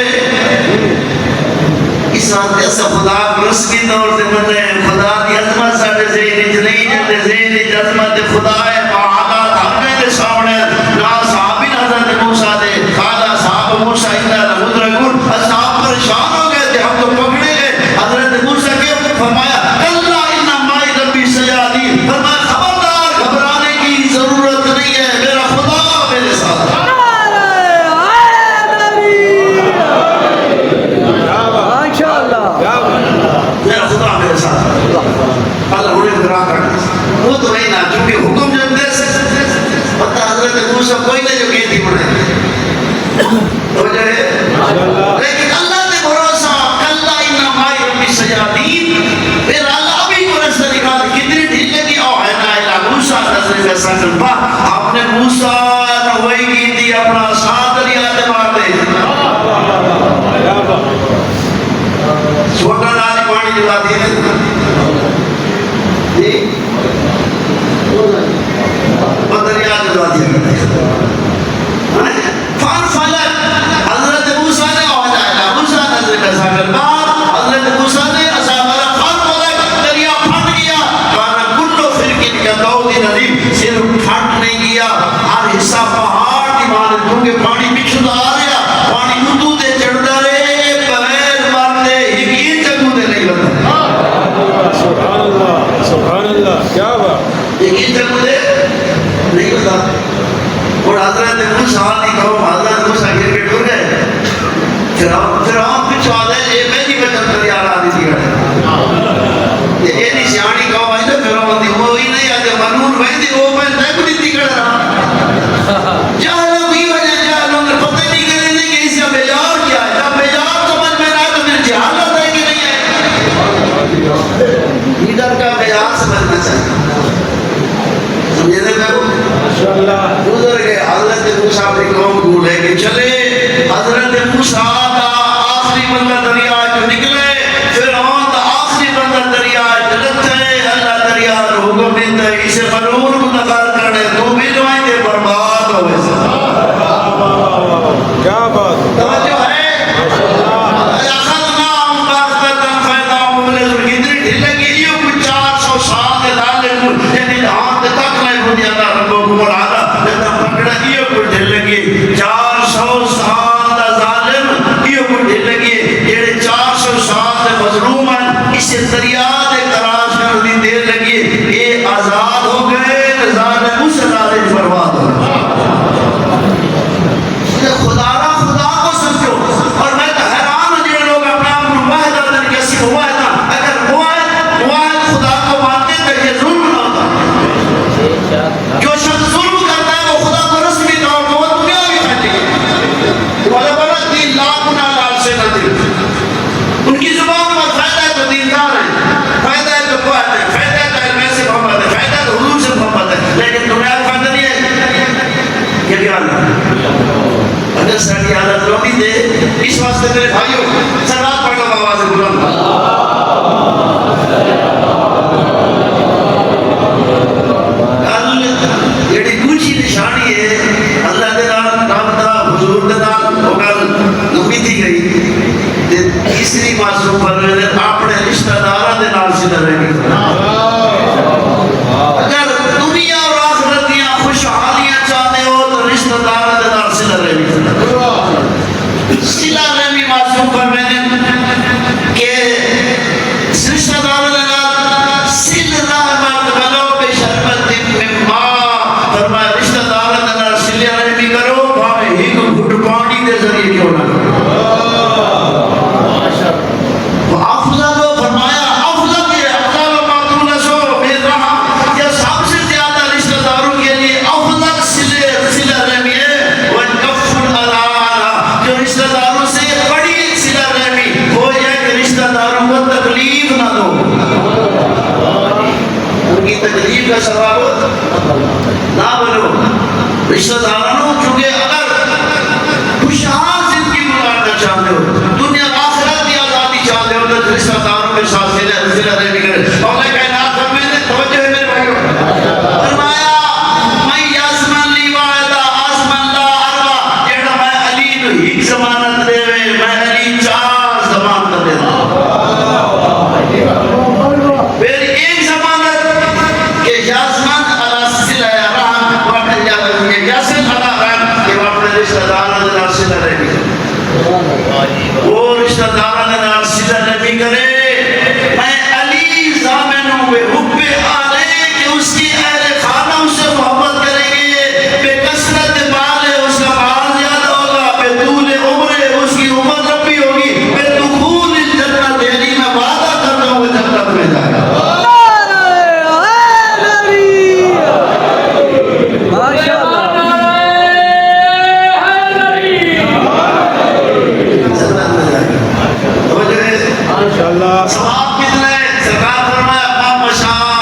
اس وقت ایسا خدا رس کی طور سے بن رہے ہیں خدا دی عظمت ساڑھے زہنی جنہی جنہی زہنی عظمت خدا ہے معادات ہمیں دے سامنے نا صحابی حضرت موسیٰ دے قالا صحابہ موسیٰ اتنا مدرکن صحاب پریشان ہو گئے تھے ہم تو پکڑے گئے حضرت موسیٰ کے فرمایا اللہ انہا مائی ربی سیادی فرمایا خبردار گھبرانے کی ضرورت نہیں ہے میرا خدا میرے ساتھ میرا خدا میرے ساتھ اللہ انہیں گھرا کر وہ تو نہیں نا چونکہ حکم جب دے سکتے پتہ حضرت موسیٰ کوئی نہیں جو کہتی پڑھے تو جو ہے لیکن اللہ نے بھروسہ کلا انہا مائی ربی سیادی پھر اللہ بھی کو رسل نکال کتنی ڈھیلے کی اوحینا الہ موسیٰ نظر کا سکن پا آپ نے موسیٰ نوئی کی دی اپنا ساتھ دریاتے مار دے چھوٹا نالی پانی جلا دیئے موسیٰ دا آخری بندہ دریا جو نکلے، فرعون دا آخری بندہ دریا جو لگتے، اللہ دریا رو حکم دیتا ہے اسے قانون منتقل کرنے، تو بھی جو آئیں گے برباد ہوئے سے کیا بات توجہ ہے اخذناہم بغتۃ فإذا هم مبلسون کتنی ڈھیلے کی یہ کچھ 400 سال کے ظالم یعنی ہاتھ تک نہیں بنیا تھا ربکم العالی جتنا پکڑا یہ کچھ ڈھیلے کی 400 سال دا ظالم یہ کچھ ڈھیلے کی جڑے 400 سال دے مظلوم ہیں اس دریا دے تراش کر دی دیر لگی یہ آزاد ہو گئے ظالم اس ظالم برباد ہو گئے خدا را خدا کو سمجھو اور میں تو حیران ہوں جن لوگ اپنے آپ کو واحد دن کے صرف واحد اگر واحد خدا کو مانتے تو یہ ظلم نہ ہوتا جو شخص ظلم کرتا ہے وہ خدا کو رسمی طور پر وہ دنیا بھی کھاتے ہیں وہ بڑا 3 لاکھ گنا لال سے نہ دل ان کی زبان میں فائدہ ہے تو دیندار ہے فائدہ ہے تو قوت ہے فائدہ ہے تو علم سے محبت ہے فائدہ ہے تو حضور سے محبت ہے لیکن دنیا کا فائدہ نہیں ہے یہ خیال ہے اگر ساری حالت روٹی دے اس واسطے میرے بھائیوں سلام پڑھ لو آواز بلند جڑی دوسری نشانی ہے اللہ دے نال رابطہ حضور دے نال وہ گل لمبی تھی گئی تے تیسری معصوم پرویز اپنے رشتہ داراں دے نال صلہ رحمی اگر دنیا اور آخرت دیاں خوشحالیاں چاہتے ہو تو رشتہ داراں دے نال صلہ رحمی صلہ رحمی معصوم پرویز کہ رشتہ داراں دے نال صل رحمت ولو بشربت من ماء فرمایا رشتہ داراں دے نال صلہ رحمی کرو بھاویں ایک گھٹ پانی دے ذریعے کیوں نہ کرو افضل فرمایا افضل کے افضل ما تولسو بے رحم یہ سب سے زیادہ رشتہ داروں کے لیے افضل صلہ رحمی ہے والکف العلی جو رشتہ داروں سے بڑی صلہ رحمی وہ یہ کہ رشتہ داروں کو تکلیف نہ دو ان کی تکلیف کا سبب نہ بنو رشتہ داروں چونکہ اگر خوشحال زندگی گزارنا چاہتے ہو دنیا آخرت کی آزادی چاہتے ہو تو رشتہ داروں کے ساتھ صلہ رحمی کرے مولا کائنات فرماتے ہیں توجہ ہے میرے بھائیوں فرمایا میں یاسمن لی وعدہ آسمن لا اروا جڑا میں علی نو ایک ضمانت دے میں علی 4 ضمانت دے پھر ایک ضمانت کہ یاسمن علی صلہ رحم وعد یاسمن علی رحم کہ وہ اپنے رشتہ داراں دے نال صلہ رحمی کرے وہ رشتہ داراں دے نال صلہ رحمی کرے میں علی ضامن بے حب آلے کہ اس کی اہل خانہ اس سے محبت کریں گے بے کثرت مال ہے اس کا مال زیادہ ہوگا بے طول عمر ہے اس کی عمر لمبی ہوگی بے دخول الجنت یعنی میں وعدہ کرتا ہوں کہ جنت میں جائے گا ماشاءاللہ ثواب کتنا ہے سرکار فرمایا اقام مشاء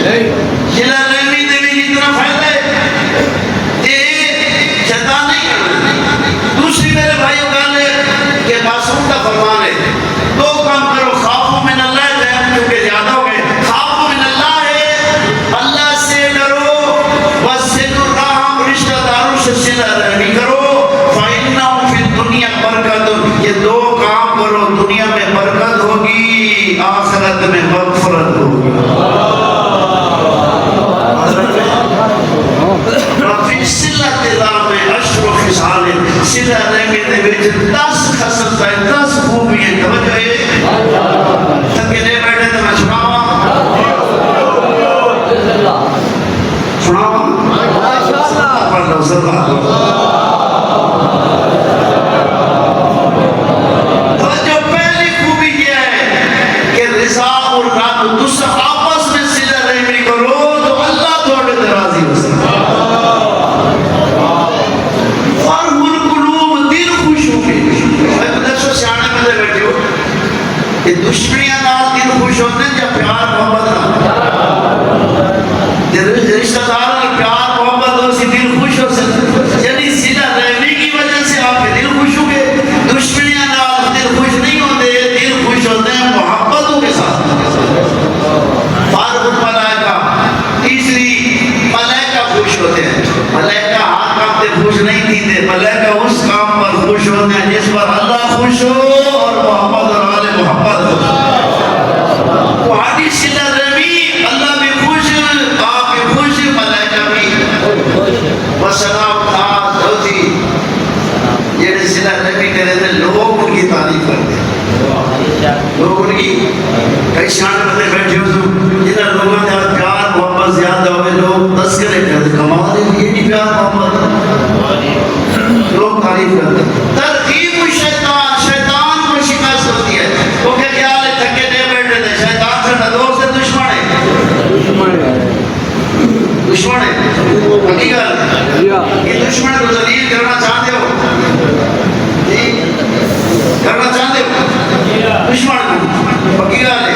صلہ رحمی دے بھی جتنا فائدہ ہے یہ شیطان نہیں کرنا. دوسری میرے بھائیوں گالے کہ معصوم کا فرمان ہے دو کام کرو. خوف من اللہ جائے کیونکہ زیادہ ہو گئے. خوف من اللہ ہے اللہ سے ڈرو. وصل الرحم رشتہ داروں سے صلہ رحمی کرو. فإنه فی الدنیا برکت. یہ دو کام کرو دنیا میں برکت ہوگی آخرت میں مغفرت ہوگی. فی صلۃ اللہ میں عشر خصال. صلہ رحمی دے وچ 10 خصلتاں 10 خوبیاں. توجہ ہے تھکے نہیں بیٹھے تو میں سناواں پڑھ لو سبحان اللہ. توجہ پہلی خوبی یہ ہے کہ رضا اور راضی. تم آپس میں صلہ رحمی کرو تو اللہ تھوڑے تے راضی ہو سکتا. فرح القلوب دل خوش ہو کے. دسو سیانے میں بیٹھے ہو کہ دشمنیاں نال دل خوش ہوتے ہیں یا پیار محبت نال. رشتہ دار پیار محبت ہو سی دل خوش ہو سکتا. یعنی صلہ رحمی کی وجہ سے آپ کے دل خوش ہو گئے. دشمنیاں نال دل خوش نہیں ہوتے. دل خوش ہوتے ہیں محبتوں کے ساتھ. فارغ الملائکہ. تیسری ملائکہ خوش ہوتے ہیں. ملائکہ ہر کام سے خوش نہیں تھے. ملائکہ اس کام پر خوش ہوتے ہیں جس پر اللہ خوش ہو اور محمد اور آل محمد ہو. وہ حدیث صلہ رحمی اللہ بھی خوش آپ بھی خوش ملائکہ بھی. وسلام خاص ہوتی یہ صلہ رحمی کرے تھے لوگ ان کی تعریف کرتے ہیں. لوگ ان کی کئی شان بندے بیٹھے ہو جنہیں لوگوں نے پیار محبت زیادہ ہوئے لوگ تذکرے کرتے کمال ہے یہ نہیں پیار محبت لوگ تعریف کرتے. ترغیب شیطان. شیطان کو شکست ہوتی ہے. وہ کہ خیال ہے تھکے نہیں بیٹھے تھے. شیطان سے نہ دوست ہے دشمن ہے. دشمن ہے حقیقت. یہ دشمن کو ذلیل کرنا چاہتے ہو کرنا چاہتے ہو دشمن کو حقیقت ہے.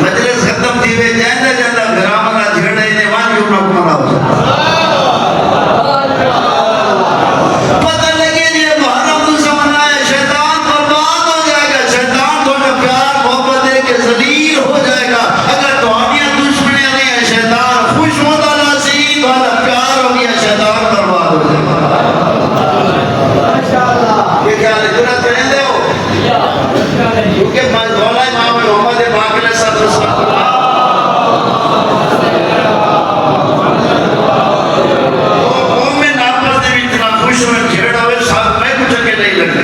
مجلس ختم تھی وے جاندہ جاندہ گرامنا جھڑے نے وان جو نہ مارا ہو. پتہ لگے یہ محرم دشمن ہے. شیطان برباد ہو جائے گا. شیطان تو پیار محبت دے کے ذلیل ہو جائے گا. اگر تمہاری دشمنی نہیں ہے شیطان خوش ہوتا نصیب والا پیار ہو گیا شیطان برباد ہو جائے گا. یہ کیا لجرت کریں دے ہو کیونکہ مولا امام محمد پاک علیہ السلام قوم میں ناپس نے بھی اتنا خوش ہوئے کھیڑا ہوئے ساتھ میں کچھ کے نہیں لگتے.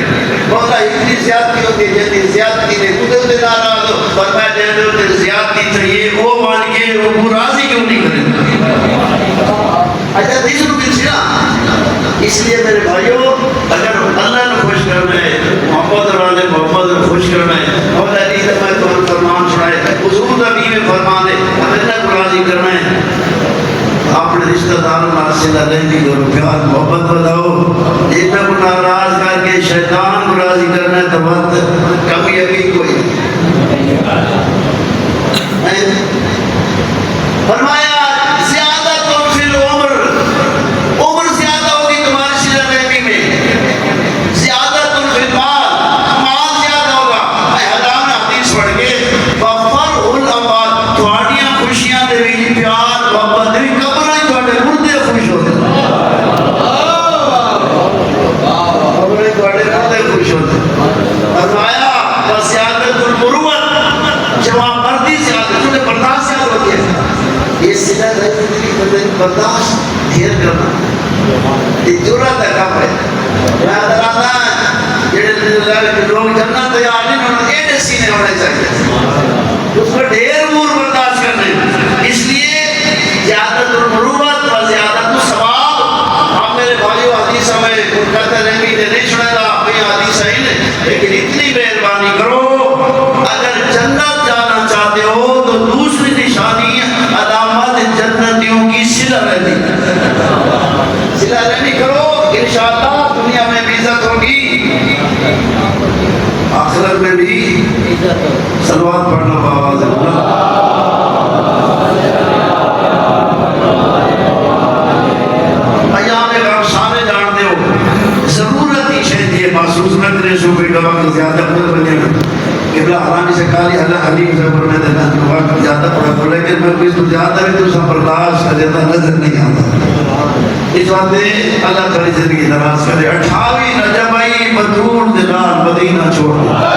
مولا اتنی زیادتی ہوتی ہے جتنی زیادتی نے کتے ہوتے ناراض ہو فرمایا دے دے ہوتے زیادتی چاہیے وہ مان کے وہ راضی کیوں نہیں کرے. اچھا تیسروں کی سنا. اس لیے میرے بھائیوں اگر اللہ نے خوش کرنا ہے محمد والے محمد نے خوش کرنا ہے مولا علی نے میں تمہیں فرمان سنائے حضور نبی میں فرمان ہے اللہ کو راضی کرنا ہے. اپنے رشتہ داروں نال صلہ رحمی کرو پیار محبت بتاؤ. ایک کو ناراض کر کے شیطان کو راضی کرنا ہے تو وقت کبھی ابھی کوئی فرمایا زیادہ تو فی العمر. عمر زیادہ ہوگی تمہاری صلہ رحمی میں. زیادہ تو فی المال. مال زیادہ ہوگا. حضرام حدیث پڑھ کے وفرح الاموال. تھوڑیاں خوشیاں دے بھی پیار محبت دے بھی قبریں تھوڑے مردے خوش ہوتے ہیں. قبریں تھوڑے مردے خوش ہوتے ہیں. فرمایا وزیادت المروت. جواب مردی زیادہ تمہیں برداشت زیادہ ہوتی ہے. یہ صلہ رحمی برداشت دھیر کرنا یہ جرات ہے کام ہے. میں حضرانا جڑے لوگ جنت تیار نہیں ہونا ایڈے سینے ہونے چاہیے. اس کو ڈھیر امور برداشت کرنے. اس لیے زیادت المروت و زیادت الثواب. ہم میرے بھائیو حدیث ہمیں کہتے رہنگی نے نہیں سنے گا کوئی حدیث ہے نہیں لیکن اتنی مہربانی کرو اگر جنت جانا چاہتے ہو تو دوسری نشانی علامت جنتیوں کی صلہ رحمی. صلہ رحمی کرو انشاءاللہ دنیا میں بھی عزت ہوگی آخرت میں بھی. صلوات پڑھنا بابا مرکز کو جاتا ہے تو سب برداشت کر دیتا نظر نہیں آتا اس وقت اللہ تعالی زندگی دراز کرے 28 رجب آئی بدرون دلال مدینہ چھوڑ دیا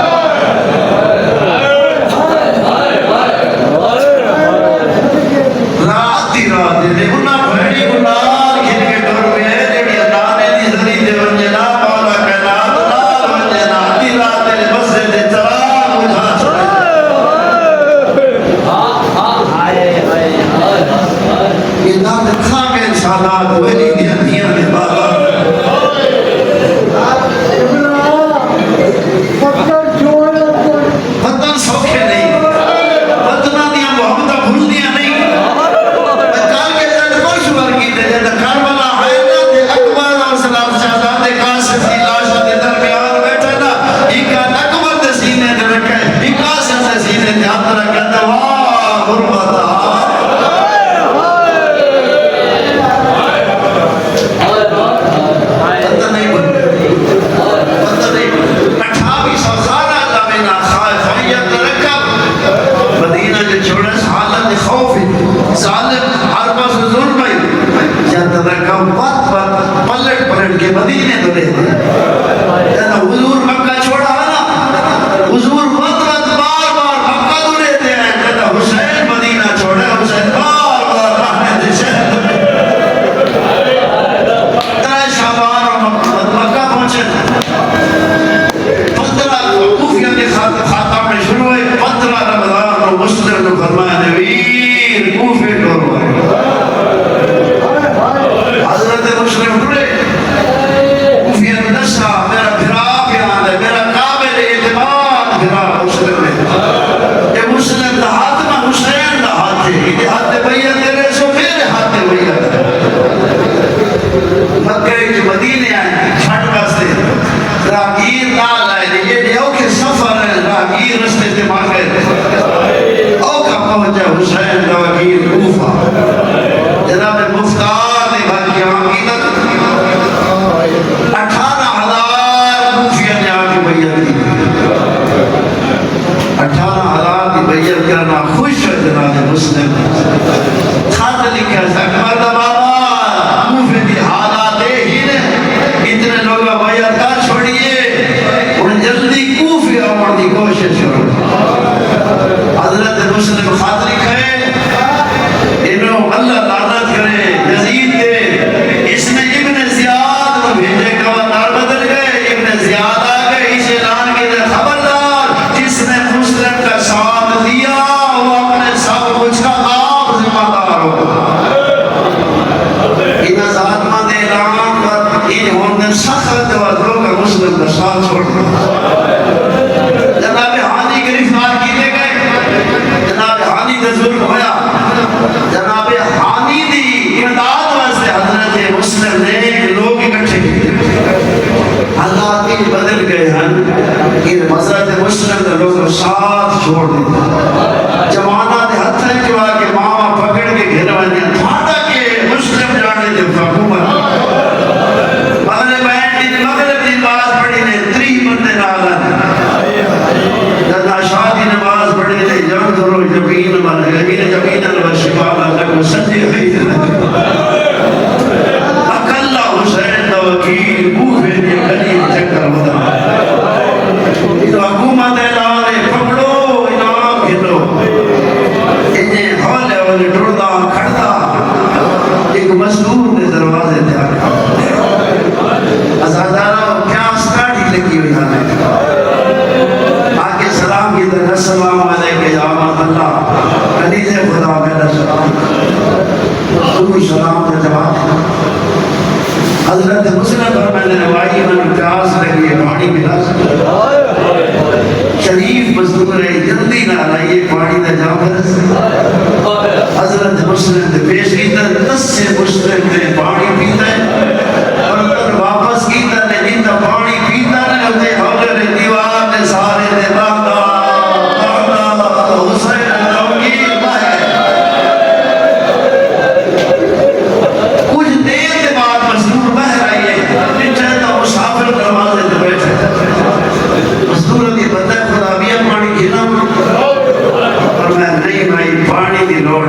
رات ہی رات دے انہاں بھڑی گناہ کھل کے ڈر میں جڑی اللہ نے دی زری دے ونجنا مولا کائنات نال ونجنا دی رات دے بسے دے چراغ بجھا چھوڑے یہ نام دکھا کے انشاءاللہ ولی دی ہتھیاں دے بابا وطن سوکھے نہیں وطنہ دیا محبتہ بھول دیا نہیں کال کے جنگ کوئی شبر کی دے جنگ کربلا حیرہ دے اکبر اور سلام شہدہ دے قاسم کی لاشہ دے درمیان بیٹھے نا ایکا اکبر دے سینے دے رکھے ایک قاسم دے سینے دے ہاتھ رکھے دوا غربتا وطن نہیں بن وطن نہیں بن 28 سوزارہ زمینہ خائف حیت رکب مدینہ جو چھوڑے حالت خوف ظالم ہر پاس ظلم ہے جب رکب بات پلٹ پلٹ کے مدینے دلے جب حضور مکہ چھوڑا ہے نا حضور بات بار بار مکہ دلے دے ہیں جب حسین مدینہ چھوڑے حسین بار بار رہنے دے شہر ترے شعبان اور مکہ پہنچے 15 کوفیہ کے خاتم میں شروع ہوئے 15 رمضان اور مسلم کو فرمایا نویر کوفے کو حضرت مسلم ٹھڑے کوفیہ میں دسا میرا بھرا بیان ہے میرا قابل اعتماد بھرا مسلم ہے یہ مسلم دا ہاتھ میں حسین دا ہاتھ ہے یہ ہاتھ بیعت تیرے سو میرے ہاتھ بیعت ہے مکہ جو مدینے آئے چھٹ بستے راگیر نال آئے یہ دیو کے سفر ہے راگیر رستے سے مانگے او کا پہنچا حسین کا وکیل کوفہ جناب مفتار نے بھر کی عقیدت 18,000 کوفیہ نے آگے بیعت کی 18,000 کی بیعت کرنا خوش ہے جناب مسلم خط لکھا اکبر دا بابا کوفے کی حالات ہی نے اتنے لوگ بیعت کر چھوڑیے انہیں جلدی کوفی آمار دی کوشش کرو حضرت مسلم خط لکھے انہوں اللہ لعنت کرے یزید دے اس میں ابن زیاد کو بھیجے گورنر بدل گئے ابن زیاد آ گئے اس اعلان کی دے خبردار جس نے مسلم کا ساتھ دیا وہ اپنے سب کچھ کا آپ ذمہ دار ہو ان ذاتمہ دے اعلان پر ان ہونے سخت وزروں کا مسلم کا ساتھ چھوڑ جناب حانی گرفتار کیے گئے جناب حانی کا ظلم ہویا جناب حانی دی امداد واسطے حضرت مسلم نے لوگ اکٹھے کیے حالات ہی بدل گئے ہیں کہ حضرت مسلم نے لوگ ساتھ چھوڑ دیتا جمانہ دے ہتھ ہے جو آگے ماما پکڑ کے گھر والے تھاڑا کے مسلم جانے دے حکومت مغرب دی نماز پڑھی نے 30 بندے نالا جدا شادی نماز پڑھی نے جم درو جبین من یقین جبین و شفاء لگو سجی خید اکلا حسین دا وکیل کوفے دی گلی چکر ودا یہ حکومت اعلان پکڑو انعام گھنو انہیں ہولے ہولے ڈردا کھڑتا ایک مزدور نے دروازے دے آکا ازادارہ پیاس کاٹی لگی ہوئی ہمیں آگے سلام کی در السلام علیکہ یا آمد اللہ علیہ خدا میرا سلام تم سلام کا جواب حضرت مسلم پر میں نے روائی میں پیاس لگی ہے پانی ملا شریف مزدور ہے جلدی نہ لائیے پانی دا جا برس حضرت مسلم نے پیش کی تر 10 سے مسلم نے پانی پیتا ہے اور تر واپس کی تر نے جیتا پانی پیتا نے ہوتے حولے نے دیوار نے سارے نے باندھا حسین توقیر بھائی کچھ دیر کے بعد مزدور بہ رہی ہے نیچے تا مسافر دروازے سے بیٹھے مزدور کی بندہ خدا بھی پانی گھنا اور میں نہیں بھائی پانی کی لوڑ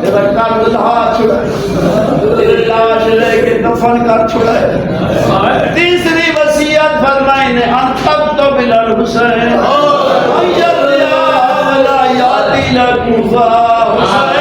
میرا قلب لاش چھڑائے، لاش لے کے دفن کر چھڑائے۔ تیسری وصیت فرمائی نے انتب تو بلال حسین، ولا یاتی لکوفہ، حسین